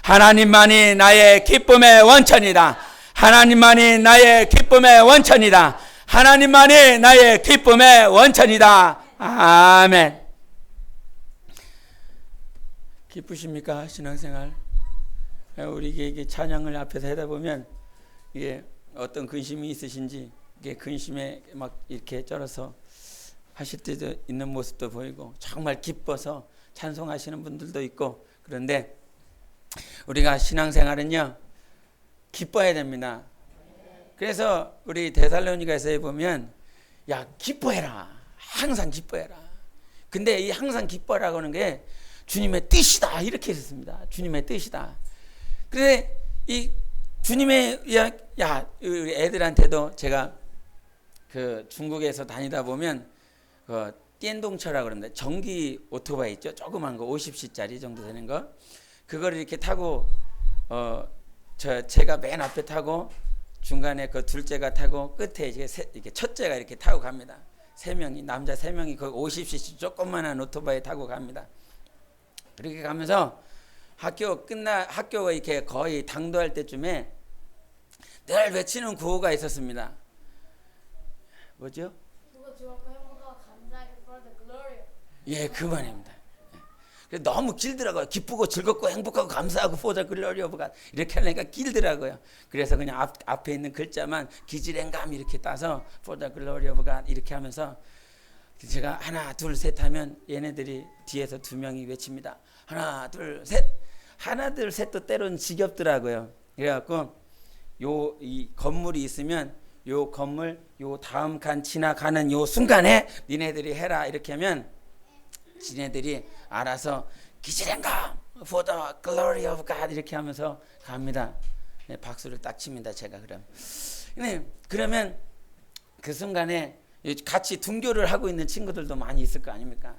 하나님만이 나의 기쁨의 원천이다. 하나님만이 나의 기쁨의 원천이다. 하나님만이 나의 기쁨의 원천이다. 아멘. 기쁘십니까? 신앙생활. 우리 이게 찬양을 앞에서 하다 보면 이게 어떤 근심이 있으신지 이게 근심에 막 이렇게 쩔어서 하실 때도 있는 모습도 보이고 정말 기뻐서 찬송하시는 분들도 있고, 그런데 우리가 신앙생활은요 기뻐야 됩니다. 그래서 우리 데살로니가서에 보면 야 기뻐해라, 항상 기뻐해라. 근데 이 항상 기뻐라고 하는 게 주님의 뜻이다 이렇게 했습니다. 주님의 뜻이다. 그런데 이 주님의 우리 애들한테도 제가 그 중국에서 다니다 보면 띠엔동차라고 그러는데 전기 오토바이 있죠. 조그만 거 50cc짜리 정도 되는 거. 그걸 이렇게 타고 제가 맨 앞에 타고 중간에 그 둘째가 타고 끝에 이렇게 첫째가 이렇게 타고 갑니다. 세 명이, 남자 세 명이 그 50cc 조그만한 오토바이 타고 갑니다. 그렇게 가면서 학교가 이렇게 거의 당도할 때쯤에 늘 외치는 구호가 있었습니다. 뭐죠? 예, 그 말입니다. 너무 길더라고요. 기쁘고 즐겁고 행복하고 감사하고 for the glory of God 이렇게 하려니까 길더라고요. 그래서 그냥 앞에 있는 글자만 기질행감 이렇게 따서 for the glory of God 이렇게 하면서 제가 하나 둘 셋 하면 얘네들이 뒤에서 두 명이 외칩니다. 하나 둘 셋. 하나 둘 셋도 때로는 지겹더라고요. 그래갖고 이 건물이 있으면 요 건물 요 다음 칸 지나가는 요 순간에 니네들이 해라 이렇게 하면 지네들이 알아서 기질행감 for the glory of God 이렇게 하면서 갑니다. 네, 박수를 딱 칩니다. 제가 그러면 그 순간에 같이 등교를 하고 있는 친구들도 많이 있을 거 아닙니까?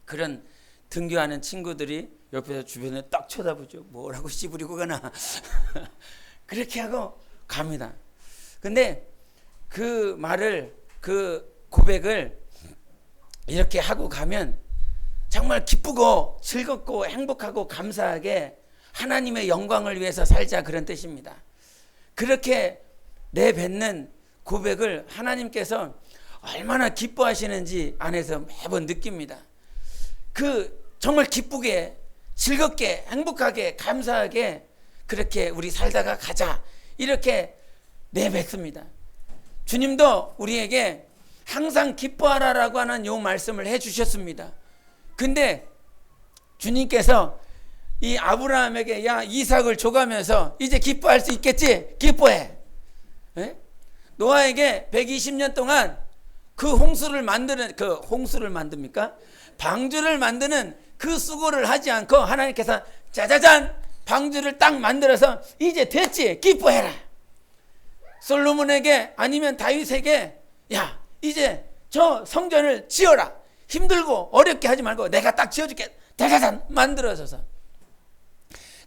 그런 등교하는 친구들이 옆에서 주변에 딱 쳐다보죠. 뭐라고 씨부리고 가나. 그렇게 하고 갑니다. 근데 그 말을, 그 고백을 이렇게 하고 가면 정말 기쁘고 즐겁고 행복하고 감사하게 하나님의 영광을 위해서 살자, 그런 뜻입니다. 그렇게 내뱉는 고백을 하나님께서 얼마나 기뻐하시는지 안에서 매번 느낍니다. 정말 기쁘게 즐겁게 행복하게 감사하게 그렇게 우리 살다가 가자 이렇게 내뱉습니다. 주님도 우리에게 항상 기뻐하라라고 하는 요 말씀을 해주셨습니다. 근데 주님께서 이 아브라함에게 야 이삭을 줘가면서 이제 기뻐할 수 있겠지? 기뻐해. 에? 노아에게 120년 동안 그 홍수를 만듭니까? 방주를 만드는 그 수고를 하지 않고 하나님께서 짜자잔 방주를 딱 만들어서 이제 됐지? 기뻐해라. 솔로몬에게 아니면 다윗에게 야 이제 저 성전을 지어라. 힘들고 어렵게 하지 말고 내가 딱 지어줄게. 짜자잔 만들어져서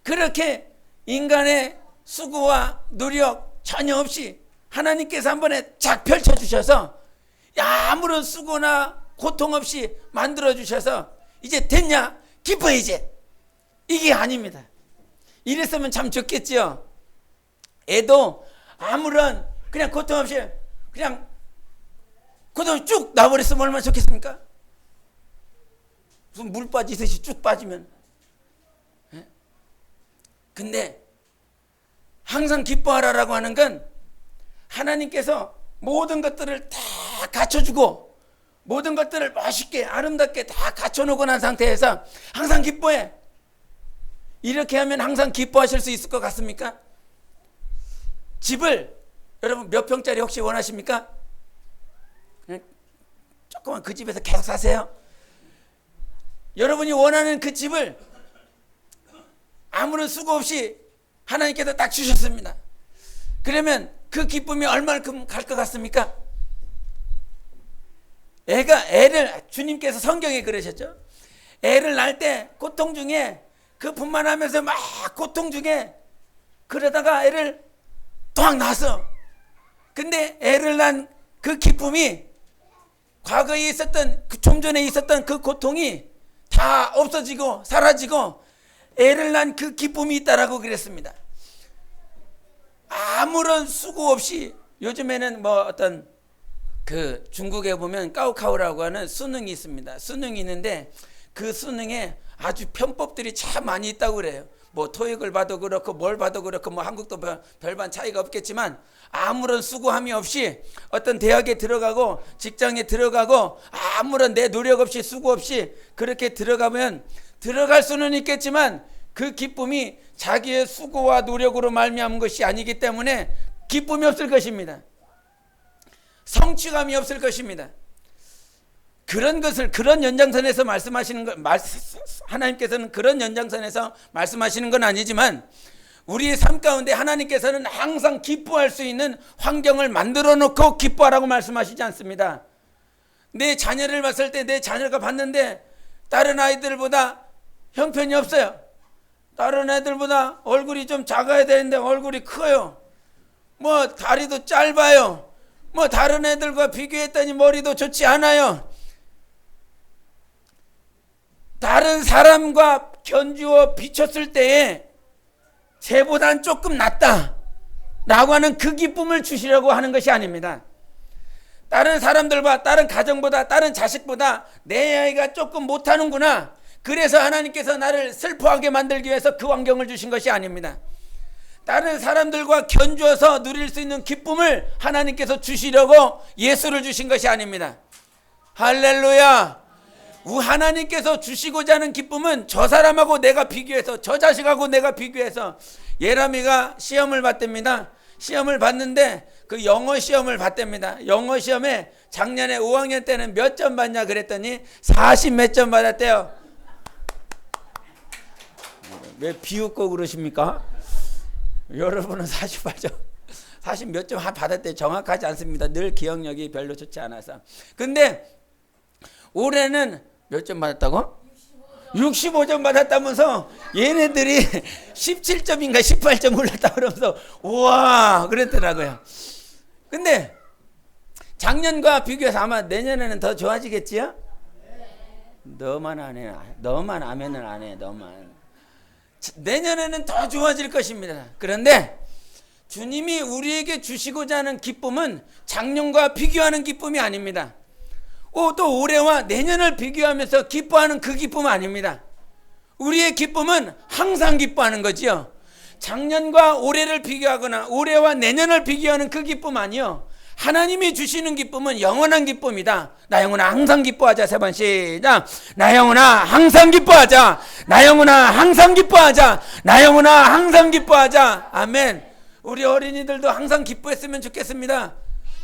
그렇게 인간의 수고와 노력 전혀 없이 하나님께서 한 번에 쫙 펼쳐주셔서 아무런 수고나 고통 없이 만들어주셔서 이제 됐냐? 기뻐해 이제. 이게 아닙니다. 이랬으면 참 좋겠죠. 애도 아무런 그냥 고통 없이 그냥 고통 쭉 나버렸으면 얼마나 좋겠습니까? 무슨 물 빠지듯이 쭉 빠지면. 근데 항상 기뻐하라라고 하는 건 하나님께서 모든 것들을 다 갖춰주고 모든 것들을 멋있게 아름답게 다 갖춰놓고 난 상태에서 항상 기뻐해. 이렇게 하면 항상 기뻐하실 수 있을 것 같습니까? 집을 여러분 몇 평짜리 혹시 원하십니까? 그냥 조그만 그 집에서 계속 사세요. 여러분이 원하는 그 집을 아무런 수고 없이 하나님께서 딱 주셨습니다. 그러면 그 기쁨이 얼마만큼 갈 것 같습니까? 애를 주님께서 성경에 그러셨죠. 애를 낳을 때 고통 중에 그 분만하면서 막 고통 중에 그러다가 애를 또 낳았어. 근데 애를 낳은 그 기쁨이 과거에 있었던 좀 전에 있었던 그 고통이 다 없어지고 사라지고 애를 낳은 그 기쁨이 있다라고 그랬습니다. 아무런 수고 없이, 요즘에는 뭐 어떤 그 중국에 보면 까오카오라고 하는 수능이 있습니다. 수능이 있는데 그 수능에 아주 편법들이 참 많이 있다고 그래요. 뭐 토익을 봐도 그렇고 뭘 봐도 그렇고, 뭐 한국도 별반 차이가 없겠지만 아무런 수고함이 없이 어떤 대학에 들어가고 직장에 들어가고 아무런 내 노력 없이 수고 없이 그렇게 들어가면 들어갈 수는 있겠지만 그 기쁨이 자기의 수고와 노력으로 말미암은 것이 아니기 때문에 기쁨이 없을 것입니다. 성취감이 없을 것입니다. 그런 것을, 그런 연장선에서 말씀하시는 것, 하나님께서는 그런 연장선에서 말씀하시는 건 아니지만 우리의 삶 가운데 하나님께서는 항상 기뻐할 수 있는 환경을 만들어 놓고 기뻐하라고 말씀하시지 않습니다. 내 자녀를 봤을 때, 내 자녀가 봤는데 다른 아이들보다 형편이 없어요. 다른 애들보다 얼굴이 좀 작아야 되는데 얼굴이 커요. 뭐 다리도 짧아요. 뭐 다른 애들과 비교했더니 머리도 좋지 않아요. 다른 사람과 견주어 비쳤을 때에 쟤보단 조금 낫다 라고 하는 그 기쁨을 주시려고 하는 것이 아닙니다. 다른 사람들과 다른 가정보다, 다른 자식보다 내 아이가 조금 못하는구나, 그래서 하나님께서 나를 슬퍼하게 만들기 위해서 그 환경을 주신 것이 아닙니다. 다른 사람들과 견주어서 누릴 수 있는 기쁨을 하나님께서 주시려고 예수를 주신 것이 아닙니다. 할렐루야. 하나님께서 주시고자 하는 기쁨은 저 사람하고 내가 비교해서, 저 자식하고 내가 비교해서. 예람이가 시험을 봤답니다. 시험을 봤는데 그 영어 시험을 봤답니다. 영어 시험에 작년에 5학년 때는 몇 점 받냐 그랬더니 40 몇 점 받았대요. 왜 비웃고 그러십니까? 여러분은 48점 40 몇 점 받았대요. 정확하지 않습니다. 늘 기억력이 별로 좋지 않아서. 근데 올해는 몇 점 받았다고? 65점 받았다면서 얘네들이 17점인가 18점 올랐다 그러면서 우와 그랬더라고요. 근데 작년과 비교해서 아마 내년에는 더 좋아지겠지요? 너만 안 해. 너만 하면은 안 해. 너만. 내년에는 더 좋아질 것입니다. 그런데 주님이 우리에게 주시고자 하는 기쁨은 작년과 비교하는 기쁨이 아닙니다. 또 올해와 내년을 비교하면서 기뻐하는 그 기쁨은 아닙니다. 우리의 기쁨은 항상 기뻐하는 거지요. 작년과 올해를 비교하거나 올해와 내년을 비교하는 그 기쁨 아니요. 하나님이 주시는 기쁨은 영원한 기쁨이다. 나 영혼아 항상 기뻐하자. 세 번 시작. 나 영혼아 항상 기뻐하자. 나 영혼아 항상 기뻐하자. 나 영혼아 항상 기뻐하자. 아멘. 우리 어린이들도 항상 기뻐했으면 좋겠습니다.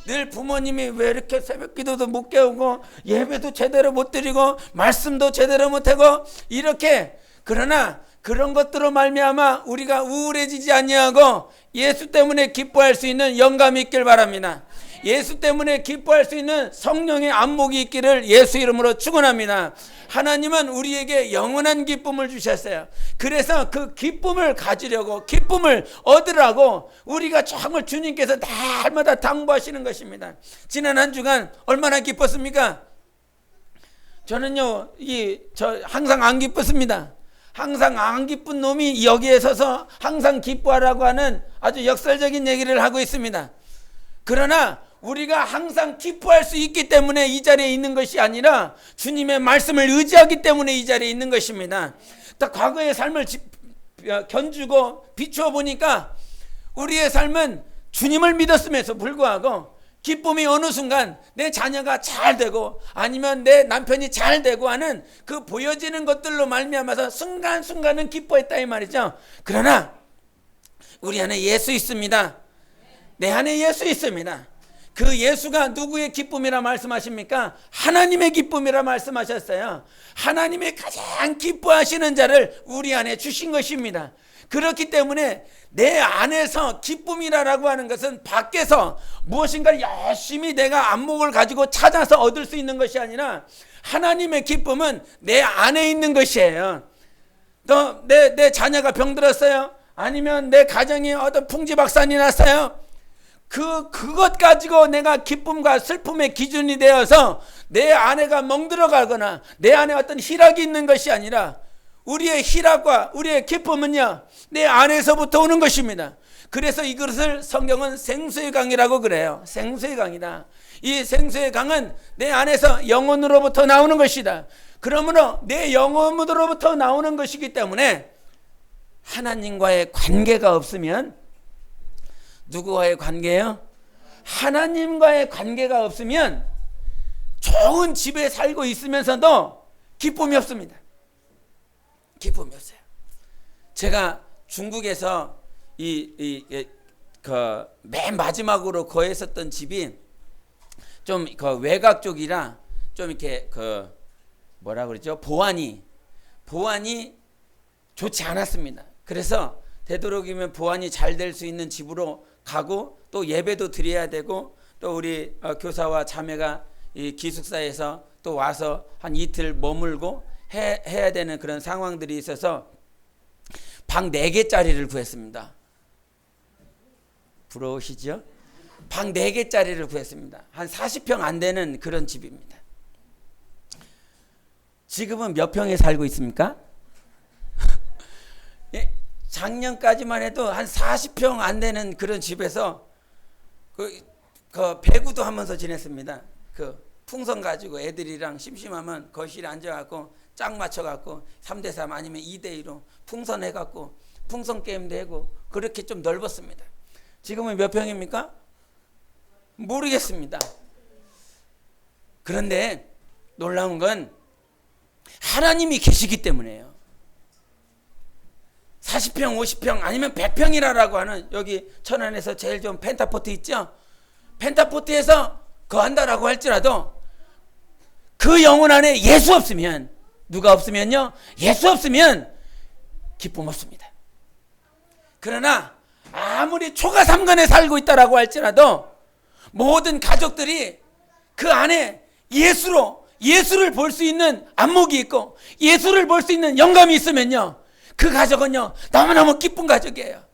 늘 부모님이 왜 이렇게 새벽 기도도 못 깨우고 예배도 제대로 못 드리고 말씀도 제대로 못하고 이렇게, 그러나 그런 것들로 말미암아 우리가 우울해지지 아니하고 예수 때문에 기뻐할 수 있는 영감이 있길 바랍니다. 예수 때문에 기뻐할 수 있는 성령의 안목이 있기를 예수 이름으로 축원합니다. 하나님은 우리에게 영원한 기쁨을 주셨어요. 그래서 그 기쁨을 가지려고, 기쁨을 얻으라고 우리가 정말 주님께서 날마다 당부하시는 것입니다. 지난 한 주간 얼마나 기뻤습니까? 저는요, 저 항상 안 기뻤습니다. 항상 안 기쁜 놈이 여기에 서서 항상 기뻐하라고 하는 아주 역설적인 얘기를 하고 있습니다. 그러나 우리가 항상 기뻐할 수 있기 때문에 이 자리에 있는 것이 아니라 주님의 말씀을 의지하기 때문에 이 자리에 있는 것입니다. 딱 과거의 삶을 견주고 비추어 보니까 우리의 삶은 주님을 믿었음에도 불구하고 기쁨이 어느 순간 내 자녀가 잘 되고 아니면 내 남편이 잘 되고 하는 그 보여지는 것들로 말미암아서 순간순간은 기뻐했다 이 말이죠. 그러나 우리 안에 예수 있습니다. 내 안에 예수 있습니다. 그 예수가 누구의 기쁨이라 말씀하십니까? 하나님의 기쁨이라 말씀하셨어요. 하나님의 가장 기뻐하시는 자를 우리 안에 주신 것입니다. 그렇기 때문에 내 안에서 기쁨이라고 하는 것은 밖에서 무엇인가 열심히 내가 안목을 가지고 찾아서 얻을 수 있는 것이 아니라 하나님의 기쁨은 내 안에 있는 것이에요. 내 자녀가 병들었어요? 아니면 내 가정이 어떤 풍지박산이 났어요? 그것 가지고 내가 기쁨과 슬픔의 기준이 되어서 내 아내가 멍들어가거나 내 안에 어떤 희락이 있는 것이 아니라 우리의 희락과 우리의 기쁨은요, 내 안에서부터 오는 것입니다. 그래서 이것을 성경은 생수의 강이라고 그래요. 생수의 강이다. 이 생수의 강은 내 안에서 영혼으로부터 나오는 것이다. 그러므로 내 영혼으로부터 나오는 것이기 때문에 하나님과의 관계가 없으면, 누구와의 관계요? 하나님과의 관계가 없으면 좋은 집에 살고 있으면서도 기쁨이 없습니다. 기쁨이 없어요. 제가 중국에서 맨 마지막으로 거했었던 집이 좀 그 외곽 쪽이라 좀 이렇게 뭐라 그러죠? 보안이 좋지 않았습니다. 그래서 되도록이면 보안이 잘 될 수 있는 집으로 가고, 또 예배도 드려야 되고, 또 우리 교사와 자매가 이 기숙사에서 또 와서 한 이틀 머물고 해야 되는 그런 상황들이 있어서 방 4개짜리를 구했습니다. 부러우시죠? 방 4개짜리를 구했습니다. 한 40평 안 되는 그런 집입니다. 지금은 몇 평에 살고 있습니까? 예, 작년까지만 해도 한 40평 안 되는 그런 집에서 그 배구도 하면서 지냈습니다. 풍선 가지고 애들이랑 심심하면 거실에 앉아갖고 짝 맞춰갖고 3대3 아니면 2대2로 풍선 해갖고 풍선 게임도 하고, 그렇게 좀 넓었습니다. 지금은 몇 평입니까? 모르겠습니다. 그런데 놀라운 건 하나님이 계시기 때문에요. 40평, 50평 아니면 100평이라고 하는, 여기 천안에서 제일 좋은 펜타포트 있죠? 펜타포트에서 거한다라고 할지라도 그 영혼 안에 예수 없으면, 누가 없으면요? 예수 없으면 기쁨 없습니다. 그러나 아무리 초가 삼간에 살고 있다라고 할지라도 모든 가족들이 그 안에 예수를 볼 수 있는 안목이 있고 예수를 볼 수 있는 영감이 있으면요, 그 가족은요 너무너무 기쁜 가족이에요.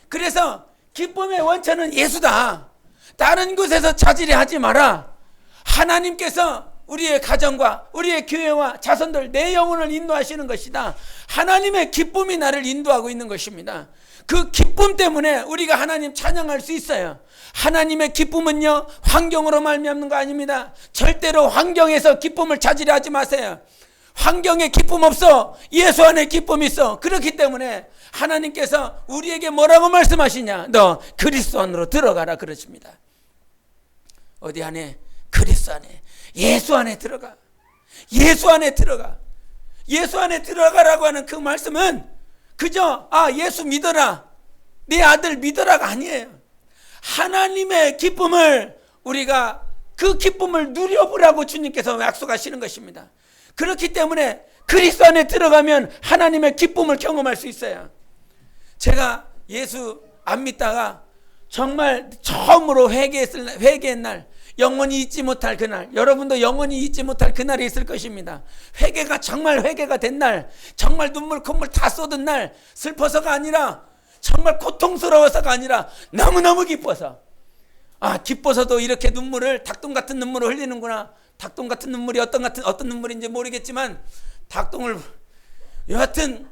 그래서 기쁨의 원천은 예수다. 다른 곳에서 차지를 하지 마라. 하나님께서 우리의 가정과 우리의 교회와 자손들, 내 영혼을 인도하시는 것이다. 하나님의 기쁨이 나를 인도하고 있는 것입니다. 그 기쁨 때문에 우리가 하나님 찬양할 수 있어요. 하나님의 기쁨은요 환경으로 말미암는 거 아닙니다. 절대로 환경에서 기쁨을 찾으려 하지 마세요. 환경에 기쁨 없어. 예수 안에 기쁨이 있어. 그렇기 때문에 하나님께서 우리에게 뭐라고 말씀하시냐? 너 그리스도 안으로 들어가라 그러십니다. 어디 안에? 그리스도 안에, 예수 안에 들어가. 예수 안에 들어가. 예수 안에 들어가라고 하는 그 말씀은 그저 예수 믿어라, 네 아들 믿어라가 아니에요. 하나님의 기쁨을, 우리가 그 기쁨을 누려보라고 주님께서 약속하시는 것입니다. 그렇기 때문에 그리스도 안에 들어가면 하나님의 기쁨을 경험할 수 있어요. 제가 예수 안 믿다가 정말 처음으로 회개한 날, 영원히 잊지 못할 그날, 여러분도 영원히 잊지 못할 그날이 있을 것입니다. 정말 회개가 된 날, 정말 눈물 콧물 다 쏟은 날, 슬퍼서가 아니라, 정말 고통스러워서가 아니라 너무너무 기뻐서, 기뻐서도 이렇게 닭똥 같은 눈물을 흘리는구나. 닭똥 같은 눈물이 어떤 눈물인지 모르겠지만, 여하튼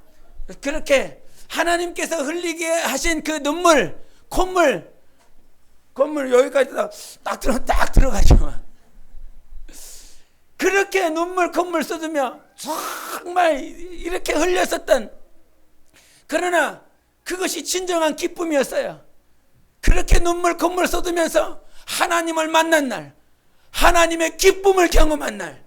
그렇게 하나님께서 흘리게 하신 그 눈물, 콧물 여기까지 딱 들어가죠. 그렇게 눈물 콧물 쏟으며 정말 이렇게 흘렸었던, 그러나 그것이 진정한 기쁨이었어요. 그렇게 눈물 콧물 쏟으면서 하나님을 만난 날, 하나님의 기쁨을 경험한 날,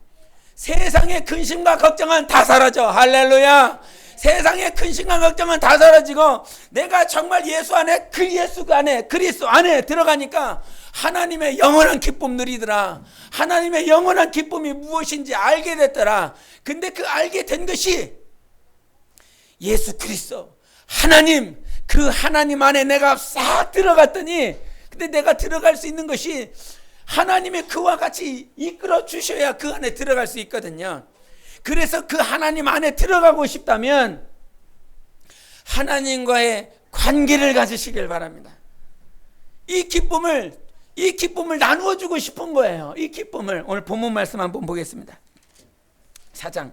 세상의 근심과 걱정은 다 사라져. 할렐루야. 세상의 근심과 걱정은 다 사라지고 내가 정말 예수 안에, 그리스도 안에 들어가니까 하나님의 영원한 기쁨 누리더라. 하나님의 영원한 기쁨이 무엇인지 알게 됐더라. 근데 그 알게 된 것이 예수 그리스도, 하나님, 그 하나님 안에 내가 싹 들어갔더니, 근데 내가 들어갈 수 있는 것이 하나님의 그와 같이 이끌어 주셔야 그 안에 들어갈 수 있거든요. 그래서 그 하나님 안에 들어가고 싶다면 하나님과의 관계를 가지시길 바랍니다. 이 기쁨을 나누어 주고 싶은 거예요. 이 기쁨을 오늘 본문 말씀 한번 보겠습니다. 4장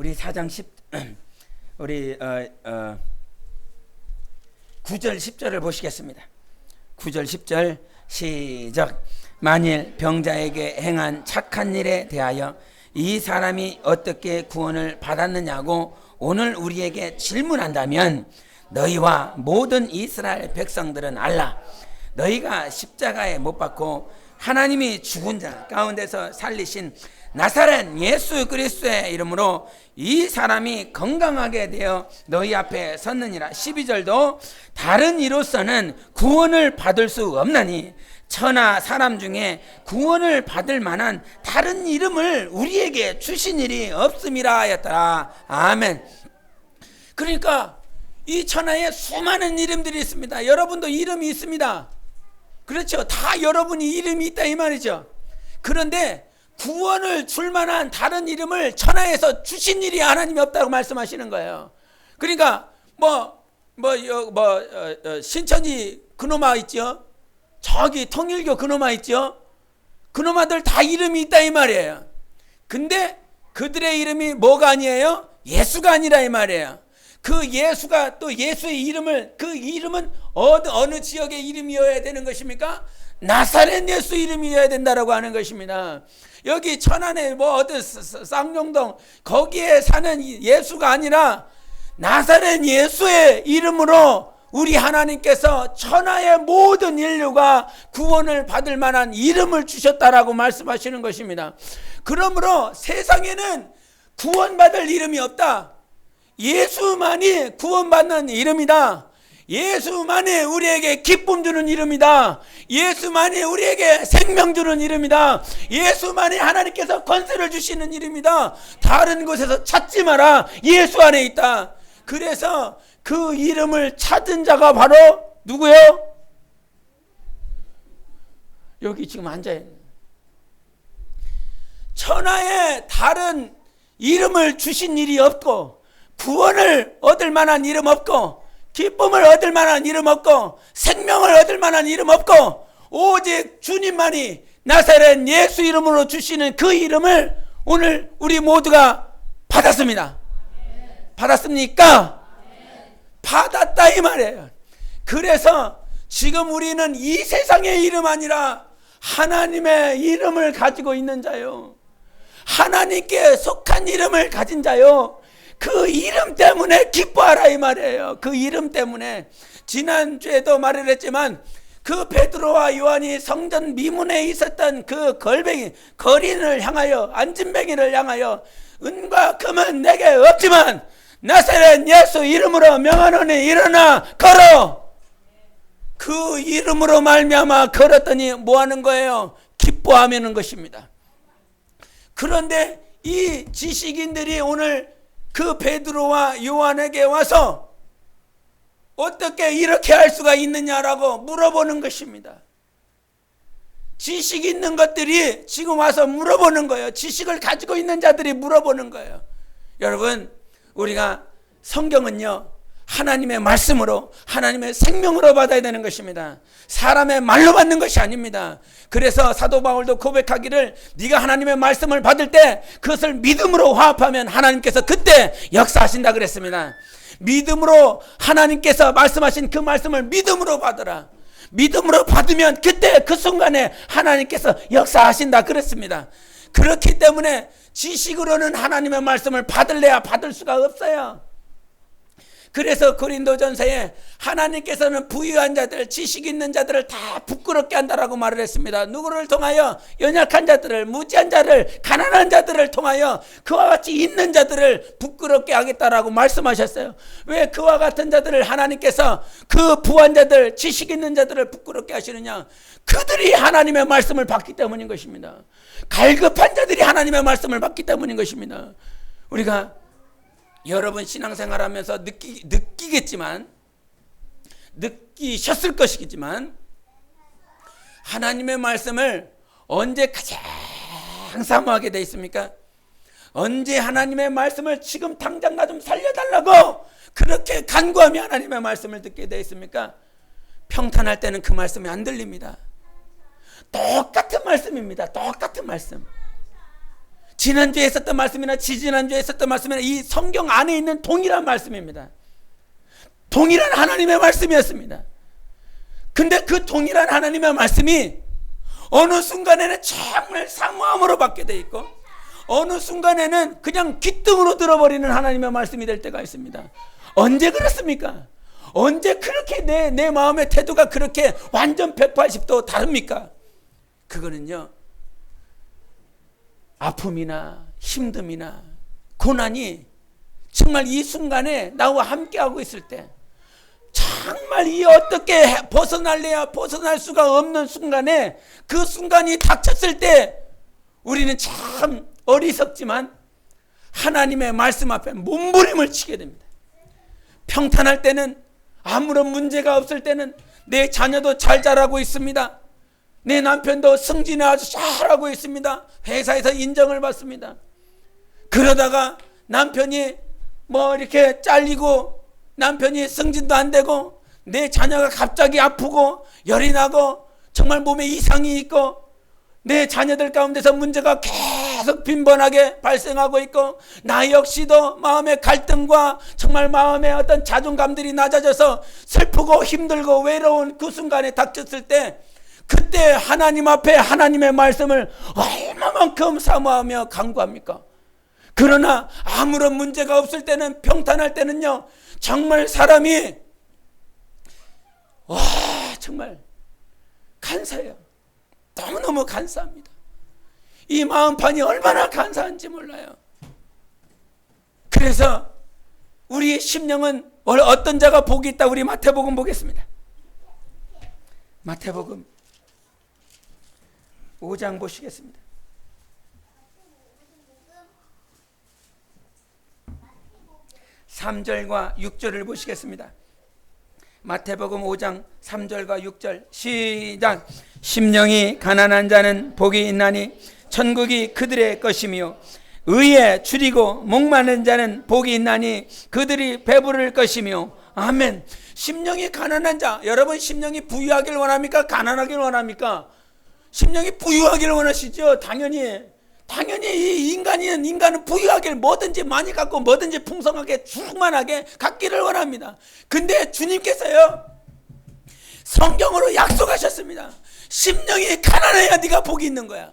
우리 4장 10 우리 9절 10절을 보시겠습니다. 9절 10절 시작. 만일 병자에게 행한 착한 일에 대하여 이 사람이 어떻게 구원을 받았느냐고 오늘 우리에게 질문한다면 너희와 모든 이스라엘 백성들은 알라. 너희가 십자가에 못 박고 하나님이 죽은 자 가운데서 살리신 나사렛 예수 그리스도의 이름으로 이 사람이 건강하게 되어 너희 앞에 섰느니라. 12절도 다른 이로서는 구원을 받을 수 없나니 천하 사람 중에 구원을 받을 만한 다른 이름을 우리에게 주신 일이 없음이라 하였더라. 아멘. 그러니까 이 천하에 수많은 이름들이 있습니다. 여러분도 이름이 있습니다. 그렇죠. 다 여러분이 이름이 있다 이 말이죠. 그런데 구원을 줄 만한 다른 이름을 천하에서 주신 일이 하나님이 없다고 말씀하시는 거예요. 그러니까 신천지 그놈아 있죠. 저기 통일교 그놈아 있죠. 그놈아들 다 이름이 있다 이 말이에요. 근데 그들의 이름이 뭐가 아니에요? 예수가 아니라 이 말이에요. 그 예수가 또 예수의 이름을, 그 이름은 어느 지역의 이름이어야 되는 것입니까? 나사렛 예수 이름이어야 된다라고 하는 것입니다. 여기 천안에 어디 쌍용동 거기에 사는 예수가 아니라 나사렛 예수의 이름으로 우리 하나님께서 천하의 모든 인류가 구원을 받을 만한 이름을 주셨다라고 말씀하시는 것입니다. 그러므로 세상에는 구원받을 이름이 없다. 예수만이 구원받는 이름이다. 예수만이 우리에게 기쁨 주는 이름이다. 예수만이 우리에게 생명 주는 이름이다. 예수만이 하나님께서 권세를 주시는 이름이다. 다른 곳에서 찾지 마라. 예수 안에 있다. 그래서 그 이름을 찾은 자가 바로 누구요? 여기 지금 앉아있는 천하에 다른 이름을 주신 일이 없고 구원을 얻을 만한 이름 없고 기쁨을 얻을 만한 이름 없고 생명을 얻을 만한 이름 없고 오직 주님만이 나사렛 예수 이름으로 주시는 그 이름을 오늘 우리 모두가 받았습니다. 받았습니까? 받았다 이 말이에요. 그래서 지금 우리는 이 세상의 이름 아니라 하나님의 이름을 가지고 있는 자요. 하나님께 속한 이름을 가진 자요. 그 이름 때문에 기뻐하라 이 말이에요. 그 이름 때문에. 지난주에도 말을 했지만 그 베드로와 요한이 성전 미문에 있었던 그 거린을 향하여, 안진뱅이를 향하여 은과 금은 내게 없지만 나사렛 예수 이름으로 명하노니 일어나 걸어. 그 이름으로 말미암아 걸었더니 뭐 하는 거예요? 기뻐하는 것입니다. 그런데 이 지식인들이 오늘 그 베드로와 요한에게 와서 어떻게 이렇게 할 수가 있느냐라고 물어보는 것입니다. 지식 있는 것들이 지금 와서 물어보는 거예요. 지식을 가지고 있는 자들이 물어보는 거예요. 여러분, 우리가 성경은요, 하나님의 말씀으로, 하나님의 생명으로 받아야 되는 것입니다. 사람의 말로 받는 것이 아닙니다. 그래서 사도 바울도 고백하기를 네가 하나님의 말씀을 받을 때 그것을 믿음으로 화합하면 하나님께서 그때 역사하신다 그랬습니다. 믿음으로 하나님께서 말씀하신 그 말씀을 믿음으로 받으라. 믿음으로 받으면 그때 그 순간에 하나님께서 역사하신다 그랬습니다. 그렇기 때문에 지식으로는 하나님의 말씀을 받을래야 받을 수가 없어요. 그래서 고린도전서에 하나님께서는 부유한 자들, 지식 있는 자들을 다 부끄럽게 한다라고 말을 했습니다. 누구를 통하여? 연약한 자들을, 무지한 자를, 가난한 자들을 통하여 그와 같이 있는 자들을 부끄럽게 하겠다라고 말씀하셨어요. 왜 그와 같은 자들을 하나님께서 그 부한 자들, 지식 있는 자들을 부끄럽게 하시느냐? 그들이 하나님의 말씀을 받기 때문인 것입니다. 갈급한 자들이 하나님의 말씀을 받기 때문인 것입니다. 우리가 여러분 신앙생활하면서 느끼셨을 것이겠지만 하나님의 말씀을 언제 가장 사모하게 돼 있습니까? 언제 하나님의 말씀을 지금 당장 나 좀 살려달라고 그렇게 간구하며 하나님의 말씀을 듣게 돼 있습니까? 평탄할 때는 그 말씀이 안 들립니다. 똑같은 말씀입니다. 똑같은 말씀. 지난주에 있었던 말씀이나 지지난주에 있었던 말씀이나 이 성경 안에 있는 동일한 말씀입니다. 동일한 하나님의 말씀이었습니다. 근데 그 동일한 하나님의 말씀이 어느 순간에는 정말 사모함으로 받게 돼 있고 어느 순간에는 그냥 귓등으로 들어버리는 하나님의 말씀이 될 때가 있습니다. 언제 그렇습니까? 언제 그렇게 내 마음의 태도가 그렇게 완전 180도 다릅니까? 그거는요, 아픔이나 힘듦이나 고난이 정말 이 순간에 나와 함께하고 있을 때, 정말 이 어떻게 벗어날래야 벗어날 수가 없는 순간에, 그 순간이 닥쳤을 때 우리는 참 어리석지만 하나님의 말씀 앞에 몸부림을 치게 됩니다. 평탄할 때는, 아무런 문제가 없을 때는 내 자녀도 잘 자라고 있습니다. 내 남편도 승진을 아주 잘하고 있습니다. 회사에서 인정을 받습니다. 그러다가 남편이 뭐 이렇게 잘리고 남편이 승진도 안 되고 내 자녀가 갑자기 아프고 열이 나고 정말 몸에 이상이 있고 내 자녀들 가운데서 문제가 계속 빈번하게 발생하고 있고 나 역시도 마음의 갈등과 정말 마음의 어떤 자존감들이 낮아져서 슬프고 힘들고 외로운 그 순간에 닥쳤을 때, 그때 하나님 앞에 하나님의 말씀을 얼마만큼 사모하며 간구합니까? 그러나 아무런 문제가 없을 때는, 평탄할 때는요, 정말 사람이 정말 간사해요. 너무너무 간사합니다. 이 마음판이 얼마나 간사한지 몰라요. 그래서 우리 심령은 어떤 자가 복이 있다. 우리 마태복음 보겠습니다. 마태복음 5장 보시겠습니다. (3절과 6절을) 보시겠습니다. 마태복음 5장 3절과 6절 시작. 심령이 가난한 자는 복이 있나니 천국이 그들의 것이며 의에 줄이고 목마른 자는 복이 있나니 그들이 배부를 것이며. 아멘. 심령이 가난한 자, 여러분 심령이 부유하길 원합니까? 가난하길 원합니까? 심령이 부유하길 원하시죠. 당연히 이 인간은 부유하길, 뭐든지 많이 갖고 뭐든지 풍성하게 충만하게 갖기를 원합니다. 근데 주님께서요, 성경으로 약속하셨습니다. 심령이 가난해야 네가 복이 있는 거야.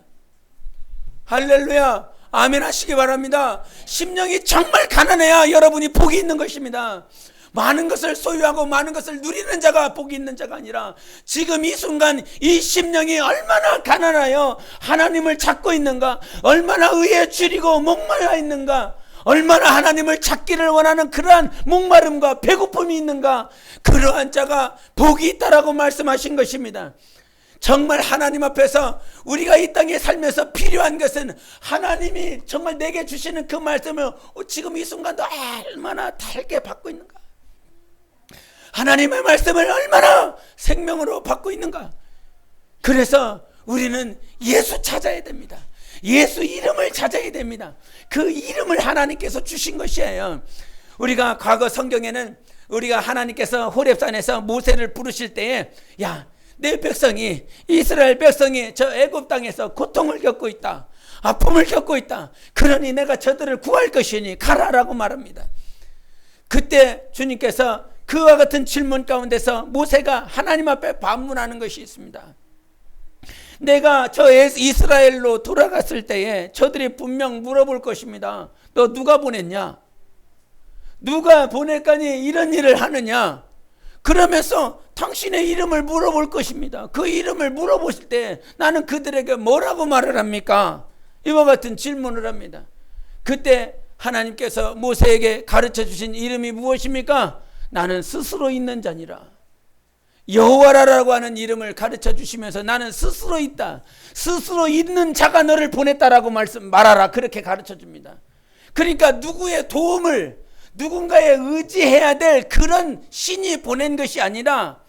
할렐루야, 아멘 하시기 바랍니다. 심령이 정말 가난해야 여러분이 복이 있는 것입니다. 많은 것을 소유하고 많은 것을 누리는 자가 복이 있는 자가 아니라, 지금 이 순간 이 심령이 얼마나 가난하여 하나님을 찾고 있는가, 얼마나 의에 줄이고 목말라 있는가, 얼마나 하나님을 찾기를 원하는 그러한 목마름과 배고픔이 있는가, 그러한 자가 복이 있다라고 말씀하신 것입니다. 정말 하나님 앞에서 우리가 이 땅에 살면서 필요한 것은 하나님이 정말 내게 주시는 그 말씀을 지금 이 순간도 얼마나 달게 받고 있는가, 하나님의 말씀을 얼마나 생명으로 받고 있는가. 그래서 우리는 예수 찾아야 됩니다. 예수 이름을 찾아야 됩니다. 그 이름을 하나님께서 주신 것이에요. 우리가 과거 성경에는 우리가 하나님께서 호렙산에서 모세를 부르실 때에, 야, 내 백성이, 이스라엘 백성이 저 애굽 땅에서 고통을 겪고 있다, 아픔을 겪고 있다, 그러니 내가 저들을 구할 것이니 가라라고 말합니다. 그때 주님께서 그와 같은 질문 가운데서 모세가 하나님 앞에 반문하는 것이 있습니다. 내가 저 이스라엘로 돌아갔을 때에 저들이 분명 물어볼 것입니다. 너 누가 보냈냐? 누가 보낼까니 이런 일을 하느냐? 그러면서 당신의 이름을 물어볼 것입니다. 그 이름을 물어보실 때 나는 그들에게 뭐라고 말을 합니까? 이와 같은 질문을 합니다. 그때 하나님께서 모세에게 가르쳐 주신 이름이 무엇입니까? 나는 스스로 있는 자니라. 여호와라고 하는 이름을 가르쳐 주시면서 나는 스스로 있다, 스스로 있는 자가 너를 보냈다라고 말하라, 그렇게 가르쳐 줍니다. 그러니까 누구의 도움을, 누군가에 의지해야 될 그런 신이 보낸 것이 아니라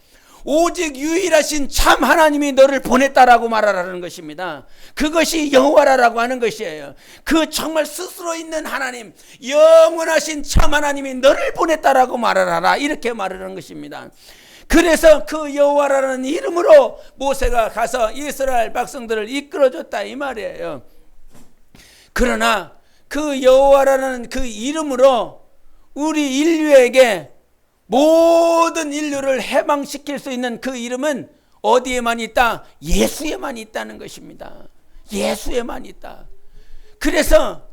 오직 유일하신 참 하나님이 너를 보냈다라고 말하라는 것입니다. 그것이 여호와라고 하는 것이에요. 그 정말 스스로 있는 하나님, 영원하신 참 하나님이 너를 보냈다라고 말하라, 이렇게 말하는 것입니다. 그래서 그 여호와라는 이름으로 모세가 가서 이스라엘 백성들을 이끌어줬다, 이 말이에요. 그러나 그 여호와라는 그 이름으로 우리 인류에게 모든 인류를 해방시킬 수 있는 그 이름은 어디에만 있다? 예수에만 있다는 것입니다. 예수에만 있다. 그래서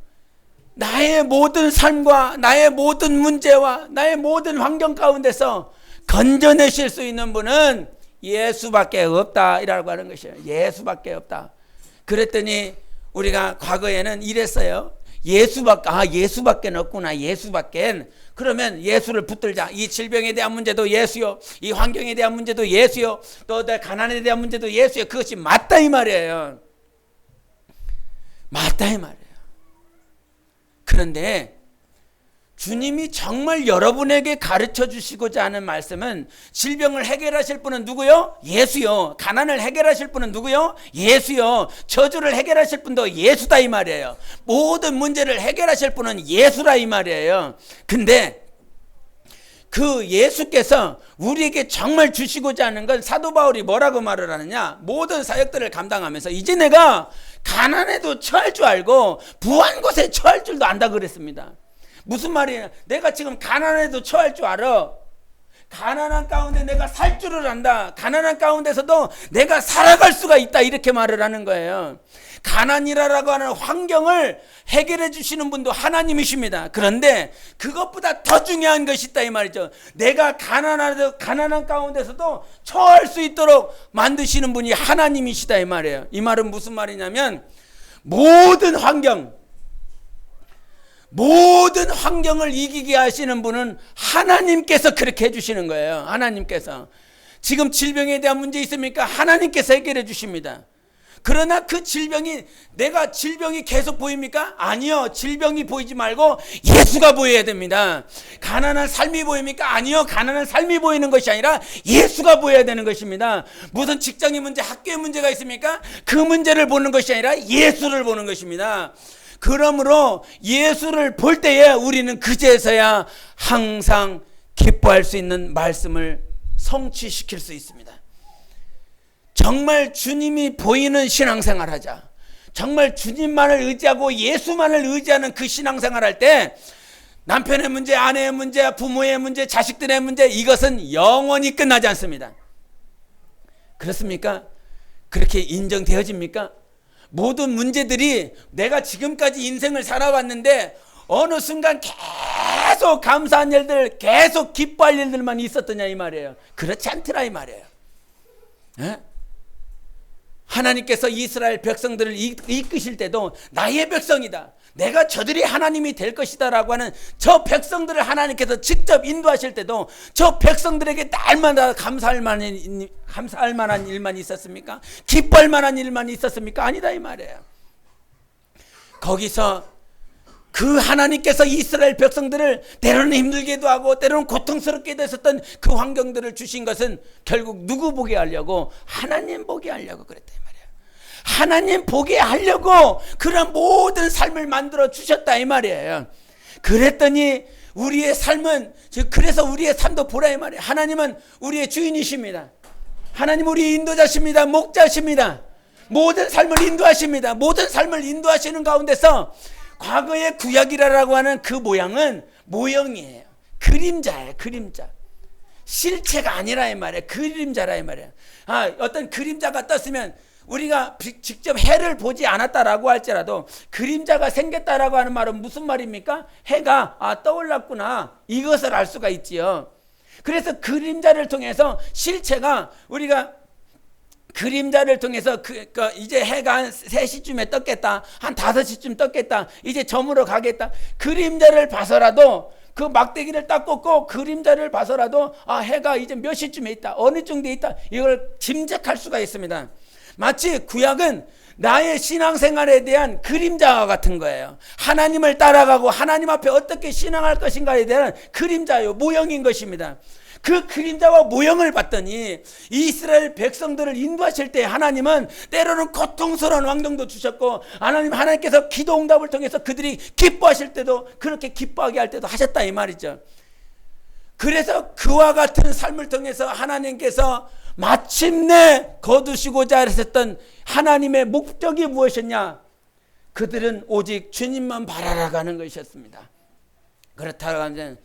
나의 모든 삶과 나의 모든 문제와 나의 모든 환경 가운데서 건져내실 수 있는 분은 예수밖에 없다 이라고 하는 것이에요. 예수밖에 없다. 그랬더니 우리가 과거에는 이랬어요. 예수밖에 없구나. 예수밖에. 그러면 예수를 붙들자. 이 질병에 대한 문제도 예수요, 이 환경에 대한 문제도 예수요, 또 가난에 대한 문제도 예수요. 그것이 맞다 이 말이에요. 맞다 이 말이에요. 그런데 주님이 정말 여러분에게 가르쳐 주시고자 하는 말씀은 질병을 해결하실 분은 누구요? 예수요. 가난을 해결하실 분은 누구요? 예수요. 저주를 해결하실 분도 예수다 이 말이에요. 모든 문제를 해결하실 분은 예수라 이 말이에요. 근데 그 예수께서 우리에게 정말 주시고자 하는 건 사도 바울이 뭐라고 말을 하느냐? 모든 사역들을 감당하면서 이제 내가 가난에도 처할 줄 알고 부한 곳에 처할 줄도 안다 그랬습니다. 무슨 말이냐? 내가 지금 가난에도 처할 줄 알아. 가난한 가운데 내가 살 줄을 안다. 가난한 가운데서도 내가 살아갈 수가 있다. 이렇게 말을 하는 거예요. 가난이라고 하는 환경을 해결해 주시는 분도 하나님이십니다. 그런데 그것보다 더 중요한 것이 있다 이 말이죠. 내가 가난한 가운데서도 처할 수 있도록 만드시는 분이 하나님이시다 이 말이에요. 이 말은 무슨 말이냐면 모든 환경을 이기게 하시는 분은 하나님께서 그렇게 해주시는 거예요. 하나님께서. 지금 질병에 대한 문제 있습니까? 하나님께서 해결해 주십니다. 그러나 그 내가 질병이 계속 보입니까? 아니요. 질병이 보이지 말고 예수가 보여야 됩니다. 가난한 삶이 보입니까? 아니요. 가난한 삶이 보이는 것이 아니라 예수가 보여야 되는 것입니다. 무슨 직장의 문제, 학교의 문제가 있습니까? 그 문제를 보는 것이 아니라 예수를 보는 것입니다. 그러므로 예수를 볼 때에 우리는 그제서야 항상 기뻐할 수 있는 말씀을 성취시킬 수 있습니다. 정말 주님이 보이는 신앙생활 하자. 정말 주님만을 의지하고 예수만을 의지하는 그 신앙생활 할 때 남편의 문제, 아내의 문제, 부모의 문제, 자식들의 문제 이것은 영원히 끝나지 않습니다. 그렇습니까? 그렇게 인정되어집니까? 모든 문제들이 내가 지금까지 인생을 살아왔는데 어느 순간 계속 감사한 일들, 계속 기뻐할 일들만 있었더냐 이 말이에요. 그렇지 않더라 이 말이에요. 에? 하나님께서 이스라엘 백성들을 이끄실 때도 나의 백성이다, 내가 저들이 하나님이 될 것이다 라고 하는 저 백성들을 하나님께서 직접 인도하실 때도 저 백성들에게 날마다 감사할 만한 일만 있었습니까? 기뻐할 만한 일만 있었습니까? 아니다 이 말이에요. 거기서 그 하나님께서 이스라엘 백성들을 때로는 힘들게도 하고 때로는 고통스럽게도 했었던 그 환경들을 주신 것은 결국 누구 보게 하려고? 하나님 보게 하려고 그랬다 이 말이에요. 하나님 보게 하려고 그런 모든 삶을 만들어 주셨다 이 말이에요. 그랬더니 우리의 삶은, 그래서 우리의 삶도 보라 이 말이에요. 하나님은 우리의 주인이십니다. 하나님 우리의 인도자십니다. 목자십니다. 모든 삶을 인도하십니다. 모든 삶을 인도하시는 가운데서 과거의 구약이라고 하는 그 모양은 모형이에요. 그림자예요. 그림자. 실체가 아니라 이 말이에요. 그림자라 이 말이에요. 어떤 그림자가 떴으면 우리가 직접 해를 보지 않았다라고 할지라도 그림자가 생겼다라고 하는 말은 무슨 말입니까? 해가 떠올랐구나, 이것을 알 수가 있지요. 그래서 그림자를 통해서 실체가, 우리가 그림자를 통해서 이제 해가 한 3시쯤에 떴겠다, 한 5시쯤 떴겠다, 이제 저물어 가겠다, 그림자를 봐서라도, 그 막대기를 딱 꽂고 그림자를 봐서라도 해가 이제 몇 시쯤에 있다, 어느 정도에 있다, 이걸 짐작할 수가 있습니다. 마치 구약은 나의 신앙생활에 대한 그림자와 같은 거예요. 하나님을 따라가고 하나님 앞에 어떻게 신앙할 것인가에 대한 그림자요, 모형인 것입니다. 그 그림자와 모형을 봤더니 이스라엘 백성들을 인도하실 때 하나님은 때로는 고통스러운 환경도 주셨고, 하나님께서 기도 응답을 통해서 그들이 기뻐하실 때도 그렇게 기뻐하게 할 때도 하셨다 이 말이죠. 그래서 그와 같은 삶을 통해서 하나님께서 마침내 거두시고자 하셨던 하나님의 목적이 무엇이었냐? 그들은 오직 주님만 바라라가는 것이었습니다. 그렇다고 하면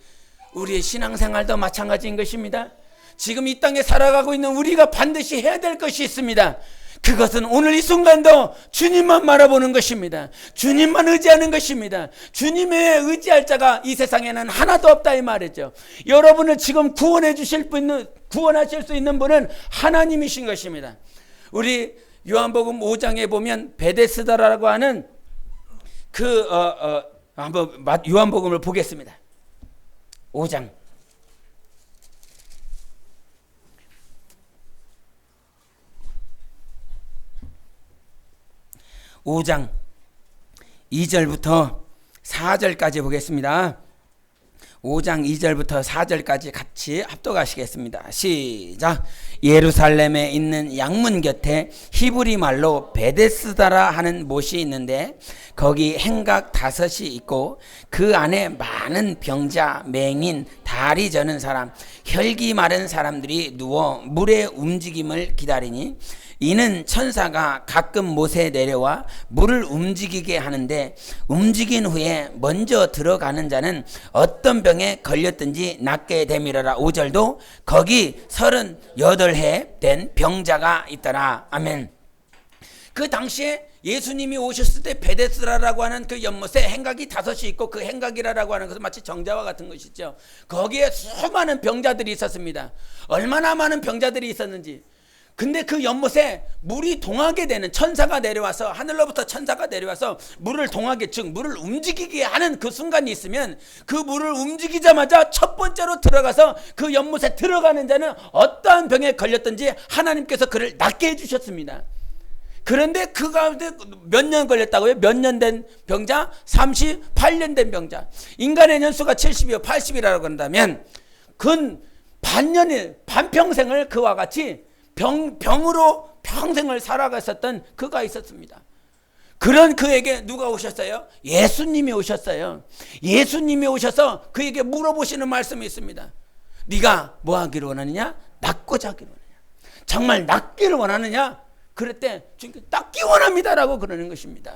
우리의 신앙생활도 마찬가지인 것입니다. 지금 이 땅에 살아가고 있는 우리가 반드시 해야 될 것이 있습니다. 그것은 오늘 이 순간도 주님만 바라보는 것입니다. 주님만 의지하는 것입니다. 주님의 의지할 자가 이 세상에는 하나도 없다 이 말이죠. 여러분을 지금 구원하실 수 있는 분은 하나님이신 것입니다. 우리 요한복음 5장에 보면 베데스다라고 하는 한번 요한복음을 보겠습니다. 5장 5장 2절부터 4절까지 보겠습니다. 5장 2절부터 4절까지 같이 합독하시겠습니다. 시작. 예루살렘에 있는 양문 곁에 히브리 말로 베데스다라 하는 못이 있는데 거기 행각 5이 있고 그 안에 많은 병자, 맹인, 다리 저는 사람, 혈기 마른 사람들이 누워 물의 움직임을 기다리니 이는 천사가 가끔 못에 내려와 물을 움직이게 하는데 움직인 후에 먼저 들어가는 자는 어떤 병에 걸렸든지 낫게 되밀어라. 5절도 거기 38해 된 병자가 있더라. 아멘. 그 당시에 예수님이 오셨을 때 베데스다라고 하는 그 연못에 행각이 5이 있고 그 행각이라고 하는 것은 마치 정자와 같은 것이죠. 거기에 수많은 병자들이 있었습니다. 얼마나 많은 병자들이 있었는지. 근데 그 연못에 물이 동하게 되는 천사가 내려와서 하늘로부터 천사가 내려와서 물을 동하게 즉 물을 움직이게 하는 그 순간이 있으면 그 물을 움직이자마자 첫 번째로 들어가서 그 연못에 들어가는 자는 어떠한 병에 걸렸든지 하나님께서 그를 낫게 해주셨습니다. 그런데 그 가운데 몇 년 걸렸다고요? 몇 년 된 병자? 38년 된 병자. 인간의 연수가 70이요 80이라고 한다면 근 반평생을 그와 같이 병으로 평생을 살아갔었던 그가 있었습니다. 그런 그에게 누가 오셨어요? 예수님이 오셨어요. 예수님이 오셔서 그에게 물어보시는 말씀이 있습니다. 네가 뭐 하기를 원하느냐? 낫고자 하기를 원하느냐? 정말 낫기를 원하느냐? 그랬대 주님께 낫기 원합니다라고 그러는 것입니다.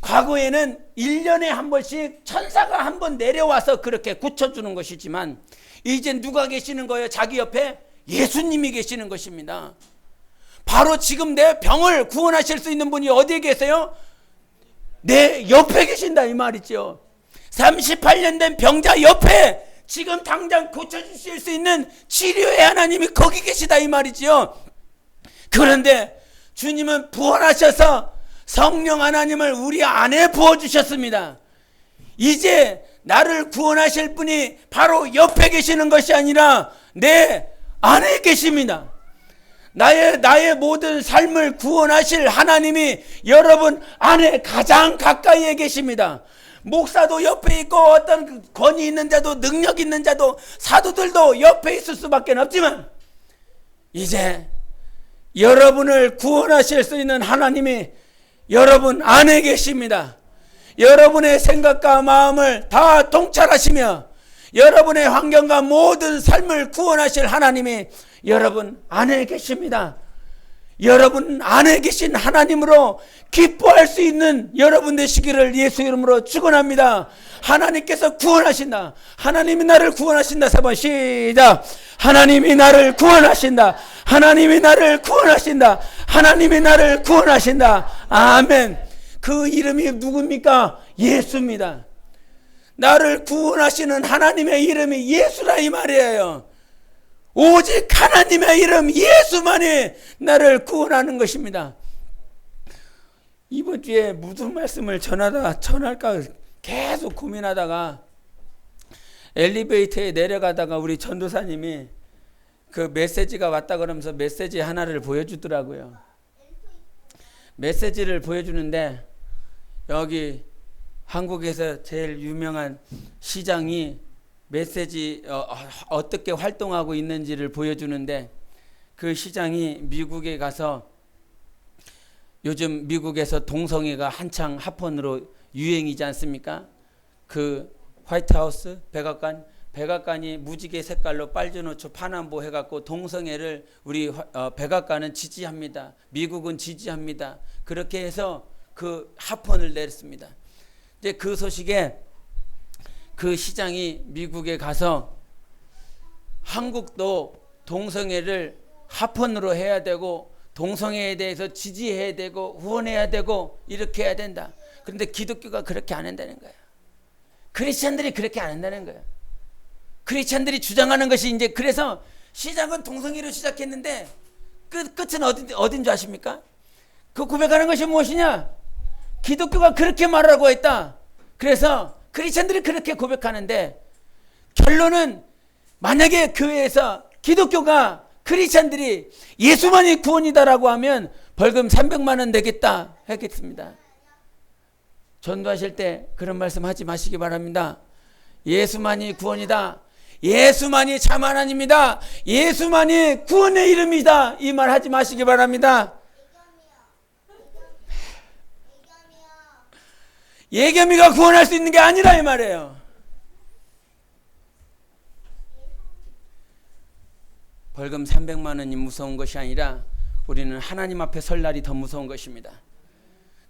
과거에는 1년에 한 번씩 천사가 한 번 내려와서 그렇게 고쳐주는 것이지만 이제 누가 계시는 거예요? 자기 옆에 예수님이 계시는 것입니다. 바로 지금 내 병을 구원하실 수 있는 분이 어디에 계세요? 내 옆에 계신다 이 말이죠. 38년 된 병자 옆에 지금 당장 고쳐주실 수 있는 치료의 하나님이 거기 계시다 이 말이죠. 그런데 주님은 부활하셔서 성령 하나님을 우리 안에 부어주셨습니다. 이제 나를 구원하실 분이 바로 옆에 계시는 것이 아니라 내 안에 계십니다. 나의 모든 삶을 구원하실 하나님이 여러분 안에 가장 가까이에 계십니다. 목사도 옆에 있고 어떤 권위 있는 자도 능력 있는 자도 사도들도 옆에 있을 수밖에 없지만 이제 여러분을 구원하실 수 있는 하나님이 여러분 안에 계십니다. 여러분의 생각과 마음을 다 통찰하시며 여러분의 환경과 모든 삶을 구원하실 하나님이 여러분 안에 계십니다. 여러분 안에 계신 하나님으로 기뻐할 수 있는 여러분 되시기를 예수 이름으로 축원합니다. 하나님께서 구원하신다. 하나님이 나를 구원하신다. 3번 시작. 하나님이 나를 구원하신다. 하나님이 나를 구원하신다. 하나님이 나를 구원하신다. 아멘. 그 이름이 누굽니까? 예수입니다. 나를 구원하시는 하나님의 이름이 예수라 이 말이에요. 오직 하나님의 이름 예수만이 나를 구원하는 것입니다. 이번 주에 무슨 말씀을 전할까 계속 고민하다가 엘리베이터에 내려가다가 우리 전도사님이 그 메시지가 왔다 그러면서 메시지 하나를 보여주더라고요. 메시지를 보여주는데 여기 한국에서 제일 유명한 시장이 메시지 어떻게 활동하고 있는지를 보여주는데 그 시장이 미국에 가서 요즘 미국에서 동성애가 한창 합헌으로 유행이지 않습니까? 그 화이트하우스 백악관 백악관이 무지개 색깔로 빨주노초 파남보 해갖고 동성애를 우리 백악관은 지지합니다. 미국은 지지합니다. 그렇게 해서 그 합헌을 냈습니다. 이제 그 소식에 그 시장이 미국에 가서 한국도 동성애를 합헌으로 해야 되고 동성애에 대해서 지지해야 되고 후원해야 되고 이렇게 해야 된다. 그런데 기독교가 그렇게 안 한다는 거예요. 크리스찬들이 그렇게 안 한다는 거예요. 크리스찬들이 주장하는 것이 이제 그래서 시작은 동성애로 시작했는데 끝은 어딘 줄 아십니까? 그 고백하는 것이 무엇이냐? 기독교가 그렇게 말하고 했다. 그래서 크리스찬들이 그렇게 고백하는데 결론은 만약에 교회에서 기독교가 크리스찬들이 예수만이 구원이다라고 하면 벌금 300만 원 내겠다 했겠습니다. 전도하실 때 그런 말씀 하지 마시기 바랍니다. 예수만이 구원이다. 예수만이 참 하나님이다. 예수만이 구원의 이름이다. 이 말 하지 마시기 바랍니다. 예겸이가 구원할 수 있는 게 아니라 이 말이에요. 벌금 300만 원이 무서운 것이 아니라 우리는 하나님 앞에 설 날이 더 무서운 것입니다.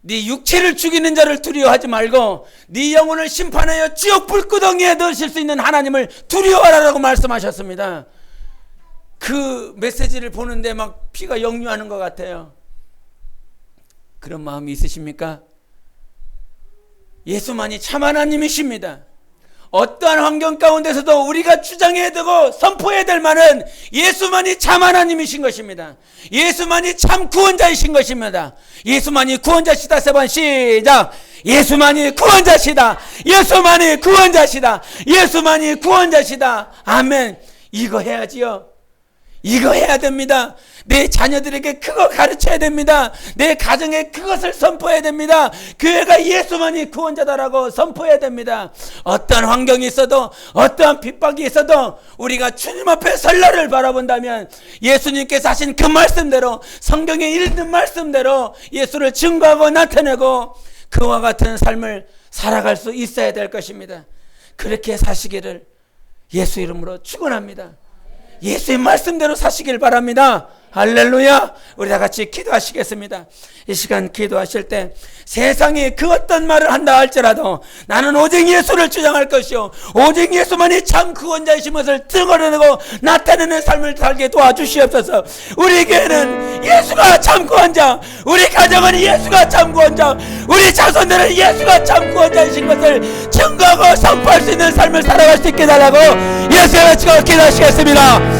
네 육체를 죽이는 자를 두려워하지 말고 네 영혼을 심판하여 지옥 불구덩이에 넣으실 수 있는 하나님을 두려워하라고 말씀하셨습니다. 그 메시지를 보는데 막 피가 역류하는 것 같아요. 그런 마음이 있으십니까? 예수만이 참 하나님이십니다. 어떠한 환경 가운데서도 우리가 주장해야 되고 선포해야 될 말은 예수만이 참 하나님이신 것입니다. 예수만이 참 구원자이신 것입니다. 예수만이 구원자시다. 세 번 시작. 예수만이 구원자시다. 예수만이 구원자시다. 예수만이 구원자시다. 아멘. 이거 해야지요. 이거 해야 됩니다. 내 자녀들에게 그거 가르쳐야 됩니다. 내 가정에 그것을 선포해야 됩니다. 교회가 예수만이 구원자다라고 선포해야 됩니다. 어떠한 환경이 있어도 어떠한 핍박이 있어도 우리가 주님 앞에 설 날을 바라본다면 예수님께서 하신 그 말씀대로 성경에 읽는 말씀대로 예수를 증거하고 나타내고 그와 같은 삶을 살아갈 수 있어야 될 것입니다. 그렇게 사시기를 예수 이름으로 축원합니다. 예수의 말씀대로 사시길 바랍니다. 할렐루야. 우리 다 같이 기도하시겠습니다. 이 시간 기도하실 때 세상이 그 어떤 말을 한다 할지라도 나는 오직 예수를 주장할 것이요 오직 예수만이 참 구원자이신 것을 증언하고 나타내는 삶을 살게 도와주시옵소서. 우리 교회는 예수가 참 구원자, 우리 가정은 예수가 참 구원자, 우리 자손들은 예수가 참 구원자이신 것을 증거하고 선포할 수 있는 삶을 살아갈 수 있게 달라고 예수의 외치고 기도하시겠습니다.